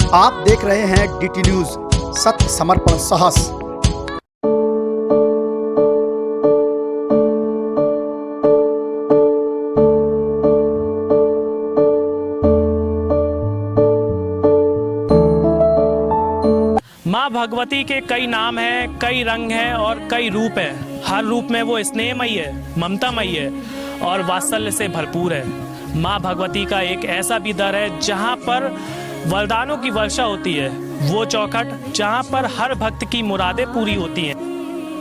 आप देख रहे हैं DT न्यूज, सत्य समर्पण साहस। माँ भगवती के कई नाम हैं, कई रंग हैं और कई रूप हैं। हर रूप में वो स्नेहमयी है, ममतामयी है और वात्सल्य से भरपूर है। माँ भगवती का एक ऐसा भी दर है जहाँ पर वरदानों की वर्षा होती है, वो चौखट जहाँ पर हर भक्त की मुरादें पूरी होती हैं।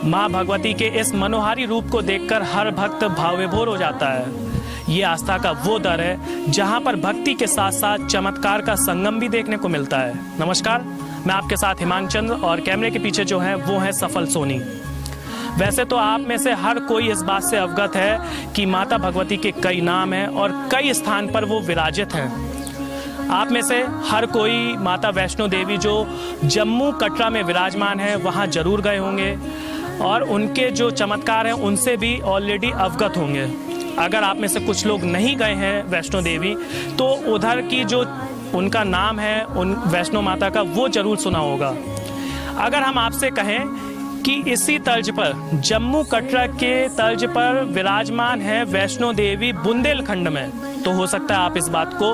माँ भगवती के इस मनोहारी रूप को देखकर हर भक्त भाव विभोर हो जाता है। ये आस्था का वो दर है जहाँ पर भक्ति के साथ साथ चमत्कार का संगम भी देखने को मिलता है। नमस्कार, मैं आपके साथ हिमांक चंद्र और कैमरे के पीछे जो है वो है सफल सोनी। वैसे तो आप में से हर कोई इस बात से अवगत है कि माता भगवती के कई नाम हैं और कई स्थान पर वो विराजित हैं। आप में से हर कोई माता वैष्णो देवी जो जम्मू कटरा में विराजमान है वहाँ जरूर गए होंगे और उनके जो चमत्कार हैं उनसे भी ऑलरेडी अवगत होंगे। अगर आप में से कुछ लोग नहीं गए हैं वैष्णो देवी तो उधर की जो उनका नाम है उन वैष्णो माता का वो जरूर सुना होगा। अगर हम आपसे कहें कि इसी तर्ज पर जम्मू कटरा के तर्ज पर विराजमान है वैष्णो देवी बुंदेलखंड में, तो हो सकता है आप इस बात को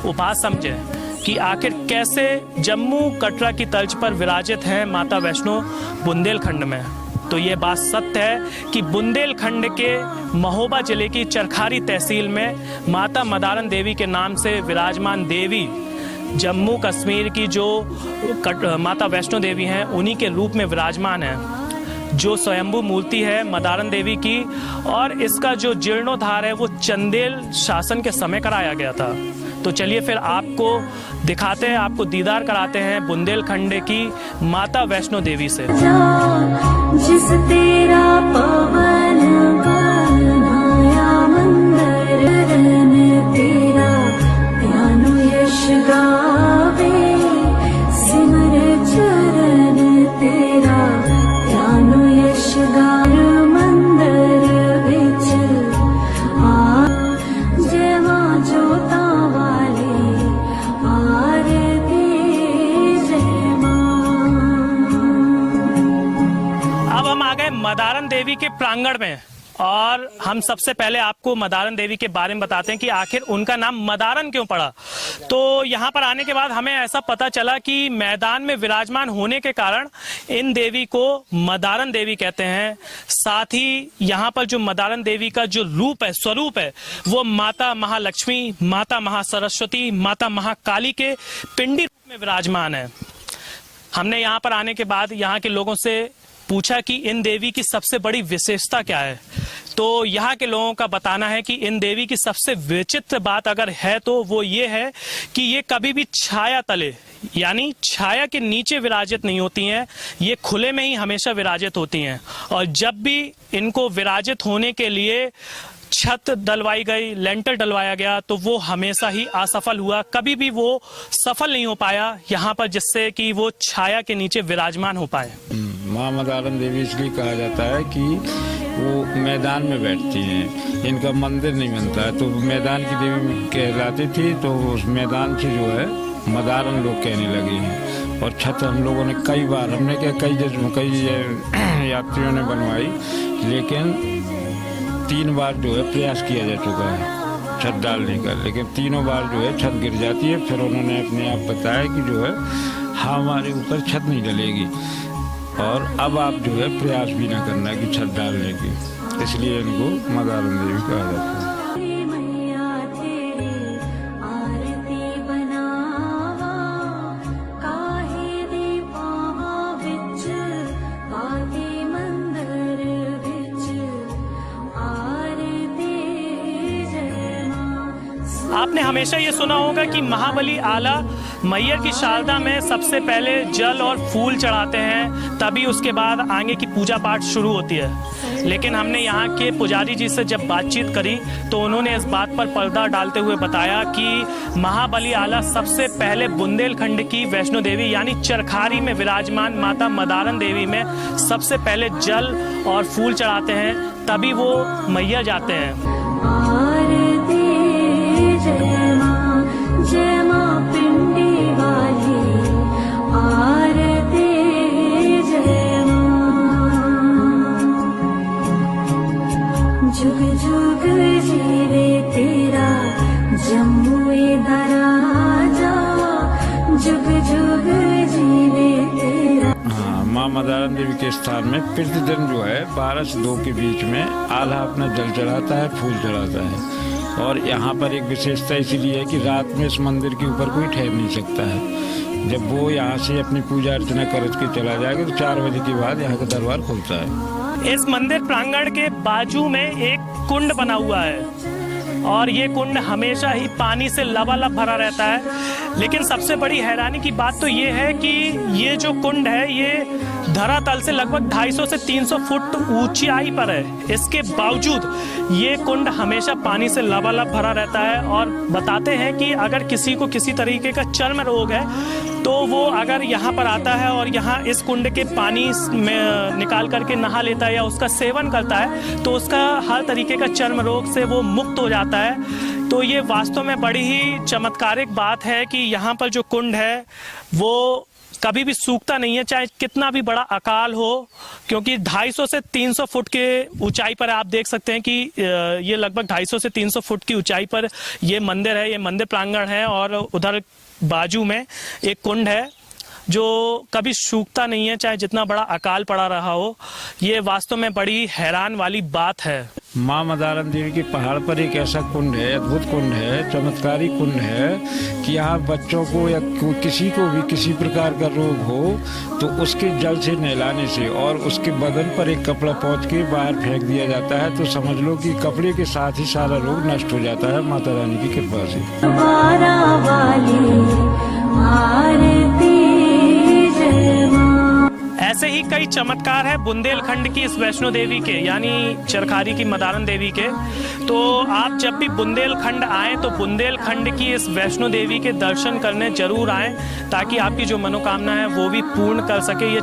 उपास समझें कि आखिर कैसे जम्मू कटरा की तर्ज पर विराजित है माता वैष्णो बुंदेलखंड में। तो ये बात सत्य है कि बुंदेलखंड के महोबा जिले की चरखारी तहसील में माता मदारन देवी के नाम से विराजमान देवी जम्मू कश्मीर की जो माता वैष्णो देवी हैं उन्हीं के रूप में विराजमान है। जो स्वयंभू मूर्ति है मदारन देवी की और इसका जो जीर्णोद्धार है वो चंदेल शासन के समय कराया गया था। तो चलिए फिर आपको दिखाते हैं, आपको दीदार कराते हैं बुंदेलखंड की माता वैष्णो देवी से। जिस तेरा पवन बनाया मंदिर तेरा ध्यान यश गावे सिमर चरण तेरा ध्यान यश गावे मंदिर विच जय मां जोता वाले आरती जय मां। अब हम आ गए मदारन देवी के प्रांगण में और हम सबसे पहले आपको मदारन देवी के बारे में बताते हैं कि आखिर उनका नाम मदारन क्यों पड़ा। तो यहाँ पर आने के बाद हमें ऐसा पता चला कि मैदान में विराजमान होने के कारण इन देवी को मदारन देवी कहते हैं। साथ ही यहाँ पर जो मदारन देवी का जो रूप है, स्वरूप है, वो माता महालक्ष्मी, माता महासरस्वती, माता महाकाली के पिंडी रूप में विराजमान है। हमने यहाँ पर आने के बाद यहाँ के लोगों से पूछा कि इन देवी की सबसे बड़ी विशेषता क्या है। तो यहाँ के लोगों का बताना है कि इन देवी की सबसे विचित्र बात अगर है तो वो ये है कि ये कभी भी छाया तले यानी छाया के नीचे विराजित नहीं होती हैं, ये खुले में ही हमेशा विराजित होती हैं। और जब भी इनको विराजित होने के लिए छत डलवाई गई, लेंटर डलवाया गया तो वो हमेशा ही असफल हुआ, कभी भी वो सफल नहीं हो पाया यहाँ पर जिससे कि वो छाया के नीचे विराजमान हो पाए। माँ मदारन देवी इसलिए कहा जाता है कि वो मैदान में बैठती हैं, इनका मंदिर नहीं बनता है, तो मैदान की देवी कहलाती थी, तो उस मैदान से जो है मदारन लोग कहने लगे हैं। और छत हम लोगों ने कई बार, हमने कई यात्रियों ने बनवाई, लेकिन 3 बार जो है प्रयास किया जा चुका है छत डालने का, लेकिन तीनों बार जो है छत गिर जाती है। फिर उन्होंने अपने आप बताया कि जो है हमारे ऊपर छत नहीं डलेगी और अब आप जो है प्रयास भी ना करना कि छत डालने की, इसलिए इनको मदारन देवी कहा जाता है। आपने हमेशा ये सुना होगा कि महाबली आला मैयर की शारदा में सबसे पहले जल और फूल चढ़ाते हैं, तभी उसके बाद आगे की पूजा पाठ शुरू होती है। लेकिन हमने यहाँ के पुजारी जी से जब बातचीत करी तो उन्होंने इस बात पर पर्दा डालते हुए बताया कि महाबली आला सबसे पहले बुंदेलखंड की वैष्णो देवी यानी चरखारी में विराजमान माता मदारन देवी में सबसे पहले जल और फूल चढ़ाते हैं, तभी वो मैया जाते हैं। जय मां पिंडी वाली हुए दराजा जुग जुग जीवे तेरा। हाँ, माँ मदारन देवी के स्थान में प्रतिदिन जो है 12 से 2 के बीच में आल्हा अपना जल चढ़ाता है, फूल चढ़ाता है। और यहाँ पर एक विशेषता इसीलिए है कि रात में इस मंदिर के ऊपर कोई ठहर नहीं सकता है। जब वो यहाँ से अपनी पूजा अर्चना कर के चला जाएगा तो 4 बजे के बाद यहाँ का दरबार खुलता है। इस मंदिर प्रांगण के बाजू में एक कुंड बना हुआ है और ये कुंड हमेशा ही पानी से लबालब भरा रहता है। लेकिन सबसे बड़ी हैरानी की बात तो ये है कि ये जो कुंड है ये धरातल से लगभग 250 से 300 फुट ऊंचाई पर है। इसके बावजूद ये कुंड हमेशा पानी से लबालब भरा रहता है। और बताते हैं कि अगर किसी को किसी तरीके का चर्म रोग है तो वो अगर यहाँ पर आता है और यहाँ इस कुंड के पानी में निकाल करके नहा लेता है या उसका सेवन करता है तो उसका हर तरीके का चर्म रोग से वो मुक्त हो जाता है। तो ये वास्तव में बड़ी ही चमत्कारिक बात है कि यहाँ पर जो कुंड है वो कभी भी सूखता नहीं है, चाहे कितना भी बड़ा अकाल हो। क्योंकि 250 से 300 फुट के ऊंचाई पर आप देख सकते हैं कि ये लगभग 250 से 300 फुट की ऊंचाई पर ये मंदिर है, ये मंदिर प्रांगण है। और उधर बाजू में एक कुंड है जो कभी सूखता नहीं है, चाहे जितना बड़ा अकाल पड़ा रहा हो। ये वास्तव में बड़ी हैरान वाली बात है। माँ मदारन देवी के पहाड़ पर एक ऐसा कुंड है, अद्भुत कुंड है, चमत्कारी कुंड है कि यहाँ बच्चों को या किसी को भी किसी प्रकार का रोग हो तो उसके जल से नहलाने से और उसके बदन पर एक कपड़ा पोंछ के बाहर फेंक दिया जाता है तो समझ लो कि कपड़े के साथ ही सारा रोग नष्ट हो जाता है माता रानी की कृपा से। द्वारा वाली आरती जय माँ। ऐसे ही कई चमत्कार है बुंदेलखंड की इस वैष्णो देवी के, यानी चरखारी की मदारन देवी के। तो आप जब भी बुंदेलखंड आएँ तो बुंदेलखंड की इस वैष्णो देवी के दर्शन करने जरूर आएँ ताकि आपकी जो मनोकामना है वो भी पूर्ण कर सके। ये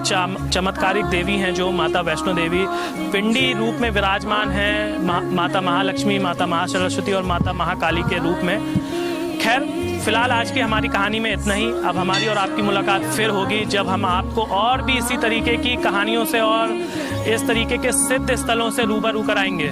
चमत्कारिक देवी हैं जो माता वैष्णो देवी पिंडी रूप में विराजमान है, माता महालक्ष्मी, माता महासरस्वती और माता महाकाली के रूप में। खैर फिलहाल आज की हमारी कहानी में इतना ही। अब हमारी और आपकी मुलाकात फिर होगी जब हम आपको और भी इसी तरीके की कहानियों से और इस तरीके के सिद्ध स्थलों से रूबरू कराएंगे।